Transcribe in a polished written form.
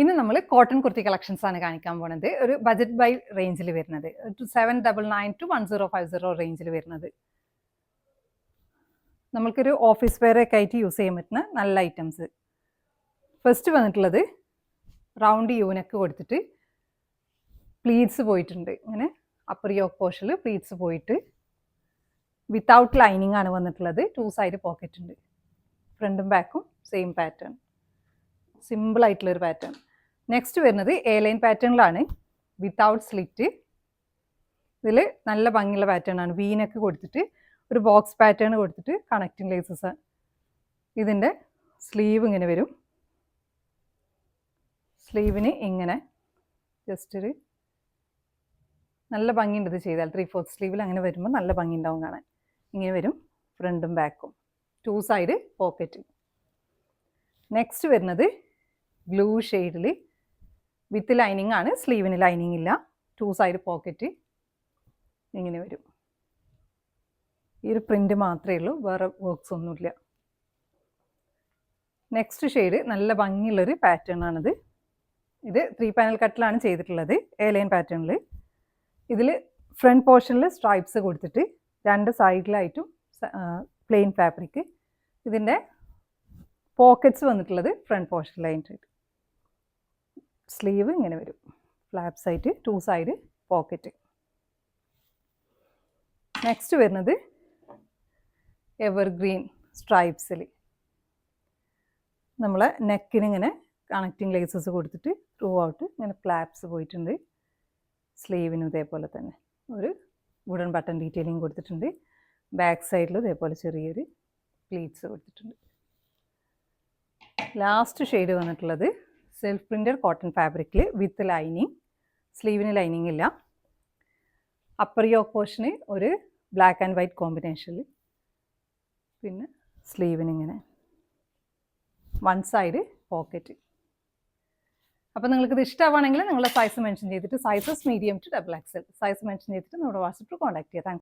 ഇന്ന് നമ്മൾ cotton kurti collections ആണ് കാണിക്കാൻ പോകുന്നത്. ഒരു ബജറ്റ് ബൈ റേഞ്ചിൽ വരുന്നത് 799 to 1050 റേഞ്ചിൽ വരുന്നത്. നമ്മൾക്കൊരു ഓഫീസ് വെയർ ഒക്കെ ആയിട്ട് യൂസ് ചെയ്യാൻ പറ്റുന്ന നല്ല ഐറ്റംസ്. ഫസ്റ്റ് വന്നിട്ടുള്ളത് റൗണ്ട് യൂനക്ക് കൊടുത്തിട്ട് പ്ലീറ്റ്സ് പോയിട്ടുണ്ട്. ഇങ്ങനെ അപ്പർ യോക്ക് പോർഷനിൽ പ്ലീറ്റ്സ് പോയിട്ട് വിത്തൗട്ട് ലൈനിങ് ആണ് വന്നിട്ടുള്ളത്. 2 സൈഡ് പോക്കറ്റ് ഉണ്ട്. ഫ്രണ്ടും ബാക്കും സെയിം പാറ്റേൺ, സിമ്പിൾ ആയിട്ടുള്ളൊരു പാറ്റേൺ. നെക്സ്റ്റ് വരുന്നത് എ ലൈൻ പാറ്റേണിലാണ്, വിത്തൗട്ട് സ്ലിറ്റ്. ഇതിൽ നല്ല ഭംഗിയുള്ള പാറ്റേൺ ആണ്. വീനക്ക് കൊടുത്തിട്ട് ഒരു ബോക്സ് പാറ്റേൺ കൊടുത്തിട്ട് കണക്റ്റിംഗ് ലേസസ്. ഇതിൻ്റെ സ്ലീവ് ഇങ്ങനെ വരും. സ്ലീവിന് ഇങ്ങനെ ജസ്റ്റ് ഒരു നല്ല ഭംഗിയുണ്ട് ഇത് ചെയ്താൽ. 3/4 സ്ലീവിൽ അങ്ങനെ വരുമ്പോൾ നല്ല ഭംഗി ഉണ്ടാവും കാണാൻ. ഇങ്ങനെ വരും ഫ്രണ്ടും ബാക്കും, 2 സൈഡ് പോക്കറ്റ്. നെക്സ്റ്റ് വരുന്നത് ബ്ലൂ ഷെയ്ഡിൽ വിത്ത് ലൈനിങ് ആണ്. സ്ലീവിന് ലൈനിങ് ഇല്ല. 2 സൈഡ് പോക്കറ്റ് ഇങ്ങനെ വരും. ഈ ഒരു പ്രിന്റ് മാത്രമേ ഉള്ളൂ, വേറെ വർക്ക്സ് ഒന്നുമില്ല. നെക്സ്റ്റ് ഷെയ്ഡ് നല്ല ഭംഗിയുള്ളൊരു പാറ്റേൺ ആണിത്. ഇത് 3 പാനൽ കട്ടിലാണ് ചെയ്തിട്ടുള്ളത്, എ ലൈൻ പാറ്റേണിൽ. ഇതിൽ ഫ്രണ്ട് പോർഷനിൽ സ്ട്രൈപ്സ് കൊടുത്തിട്ട് 2 സൈഡിലായിട്ടും പ്ലെയിൻ ഫാബ്രിക്. ഇതിൻ്റെ പോക്കറ്റ്സ് വന്നിട്ടുള്ളത് ഫ്രണ്ട് പോർഷനിലായിട്ട്. സ്ലീവ് ഇങ്ങനെ വരും, ഫ്ലാപ്സ് ആയിട്ട് 2 സൈഡ് പോക്കറ്റ്. നെക്സ്റ്റ് വരുന്നത് എവർഗ്രീൻ സ്ട്രൈപ്സിൽ നമ്മളെ നെക്കിന് ഇങ്ങനെ കണക്റ്റിംഗ് ലേസസ് കൊടുത്തിട്ട് ത്രൂ ഔട്ട് ഇങ്ങനെ ഫ്ലാപ്സ് പോയിട്ടുണ്ട്. സ്ലീവിനും ഇതേപോലെ തന്നെ ഒരു വുഡൻ ബട്ടൺ ഡീറ്റെയിലിംഗ് കൊടുത്തിട്ടുണ്ട്. ബാക്ക് സൈഡിൽ ഇതേപോലെ ചെറിയൊരു പ്ലീറ്റ്സ് കൊടുത്തിട്ടുണ്ട്. ലാസ്റ്റ് ഷെയ്ഡ് വന്നിട്ടുള്ളത് സെൽഫ് പ്രിൻറ്റഡ് കോട്ടൺ ഫാബ്രിക്കിൽ വിത്ത് ലൈനിങ്. സ്ലീവിന് ലൈനിങ് ഇല്ല. അപ്പർ യോക്ക് പോർഷന് ഒരു ബ്ലാക്ക് ആൻഡ് വൈറ്റ് കോമ്പിനേഷനിൽ. പിന്നെ സ്ലീവിന് ഇങ്ങനെ 1 സൈഡ് പോക്കറ്റ്. അപ്പോൾ നിങ്ങൾക്കിത് ഇഷ്ടമാണെങ്കിൽ നിങ്ങളുടെ സൈസ് മെൻഷൻ ചെയ്തിട്ട്, sizes medium to XXL size mention ചെയ്തിട്ട് നമ്മുടെ വാട്സപ്പിൽ കോൺടാക്ട് ചെയ്യാം. താങ്ക്സ്.